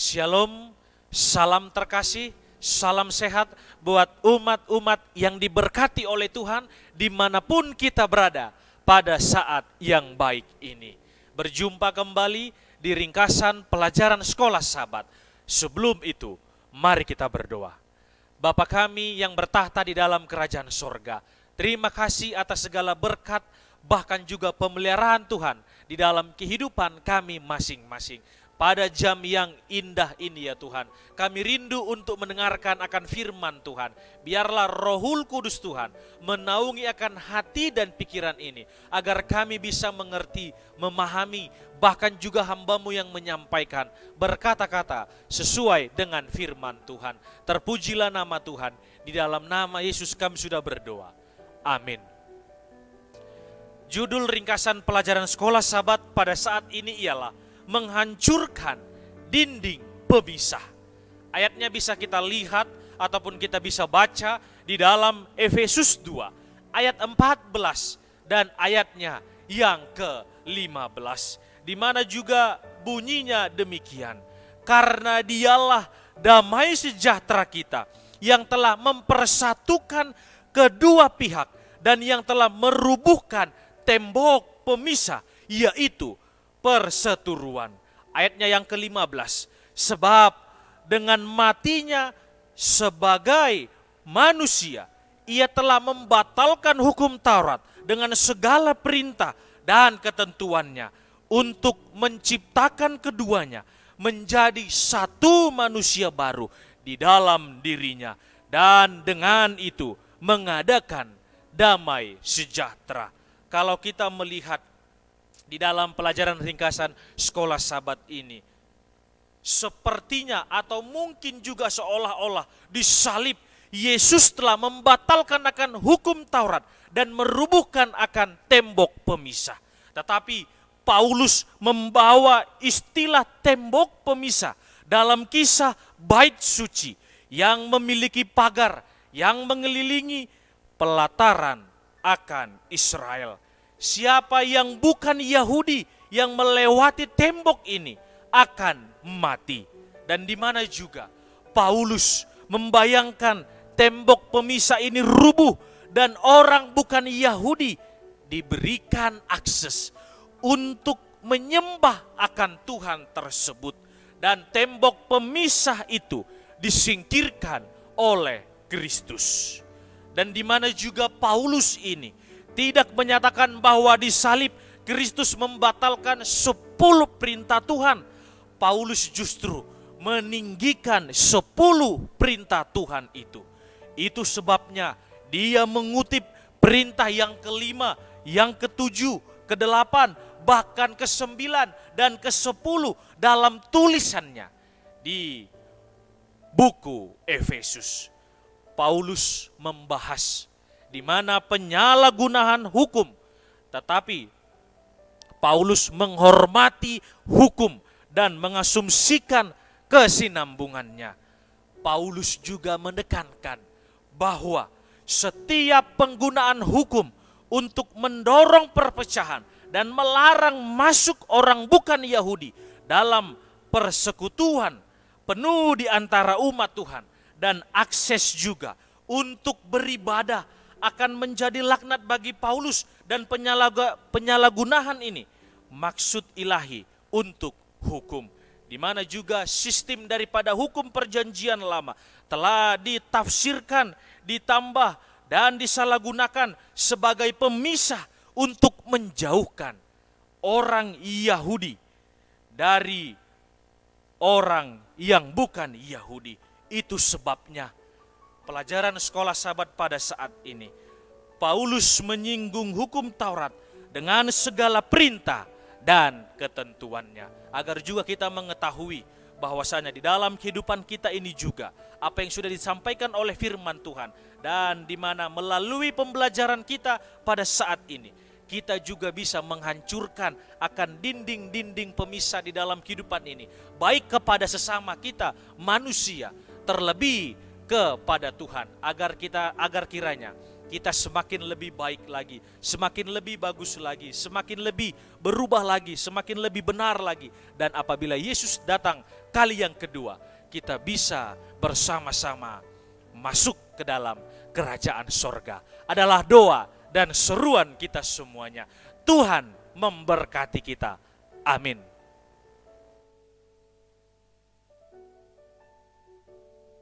Shalom, salam terkasih, salam sehat buat umat-umat yang diberkati oleh Tuhan dimanapun kita berada pada saat yang baik ini. Berjumpa kembali di ringkasan pelajaran sekolah Sabat. Sebelum itu, mari kita berdoa. Bapa kami yang bertahta di dalam kerajaan sorga, terima kasih atas segala berkat, bahkan juga pemeliharaan Tuhan di dalam kehidupan kami masing-masing. Pada jam yang indah ini ya Tuhan, kami rindu untuk mendengarkan akan firman Tuhan. Biarlah Rohul Kudus Tuhan menaungi akan hati dan pikiran ini, agar kami bisa mengerti, memahami, bahkan juga hamba-Mu yang menyampaikan berkata-kata sesuai dengan firman Tuhan. Terpujilah nama Tuhan, di dalam nama Yesus kami sudah berdoa. Amin. Judul ringkasan pelajaran sekolah Sabat pada saat ini ialah menghancurkan dinding pemisah. Ayatnya bisa kita lihat ataupun kita bisa baca di dalam Efesus 2 ayat 14 dan ayatnya yang ke-15, di mana juga bunyinya demikian. Karena dialah damai sejahtera kita yang telah mempersatukan kedua pihak dan yang telah merubuhkan tembok pemisah, yaitu perseteruan. Ayatnya yang ke-15, sebab dengan matinya sebagai manusia, ia telah membatalkan hukum Taurat dengan segala perintah dan ketentuannya untuk menciptakan keduanya menjadi satu manusia baru di dalam dirinya, dan dengan itu mengadakan damai sejahtera. Kalau kita melihat di dalam pelajaran ringkasan sekolah Sabat ini, sepertinya atau mungkin juga seolah-olah disalib Yesus telah membatalkan akan hukum Taurat dan merubuhkan akan tembok pemisah. Tetapi Paulus membawa istilah tembok pemisah dalam kisah bait suci yang memiliki pagar yang mengelilingi pelataran akan Israel. Siapa yang bukan Yahudi yang melewati tembok ini akan mati. Dan di mana juga Paulus membayangkan tembok pemisah ini rubuh dan orang bukan Yahudi diberikan akses untuk menyembah akan Tuhan tersebut. Dan tembok pemisah itu disingkirkan oleh Kristus. Dan di mana juga Paulus ini tidak menyatakan bahwa di salib Kristus membatalkan 10 perintah Tuhan. Paulus justru meninggikan 10 perintah Tuhan itu. Itu sebabnya dia mengutip perintah yang ke-5, yang ke-7, ke-8, bahkan ke-9 dan ke-10 dalam tulisannya di buku Efesus. Paulus membahas di mana penyalahgunaan hukum, tetapi Paulus menghormati hukum dan mengasumsikan kesinambungannya. Paulus juga menekankan bahwa setiap penggunaan hukum untuk mendorong perpecahan dan melarang masuk orang bukan Yahudi dalam persekutuan penuh di antara umat Tuhan dan akses juga untuk beribadah akan menjadi laknat bagi Paulus, dan penyalahgunaan ini maksud ilahi untuk hukum, di mana juga sistem daripada hukum perjanjian lama telah ditafsirkan, ditambah dan disalahgunakan sebagai pemisah untuk menjauhkan orang Yahudi dari orang yang bukan Yahudi. Itu sebabnya pelajaran sekolah Sabat pada saat ini, Paulus menyinggung hukum Taurat dengan segala perintah dan ketentuannya, agar juga kita mengetahui bahwasanya di dalam kehidupan kita ini juga apa yang sudah disampaikan oleh firman Tuhan, dan di mana melalui pembelajaran kita pada saat ini kita juga bisa menghancurkan akan dinding-dinding pemisah di dalam kehidupan ini, baik kepada sesama kita manusia, terlebih kepada Tuhan, agar kiranya kita semakin lebih baik lagi, semakin lebih bagus lagi, semakin lebih berubah lagi, semakin lebih benar lagi. Dan apabila Yesus datang kali yang kedua kita bisa bersama-sama masuk ke dalam kerajaan sorga. Adalah doa dan seruan kita semuanya. Tuhan memberkati kita. Amin.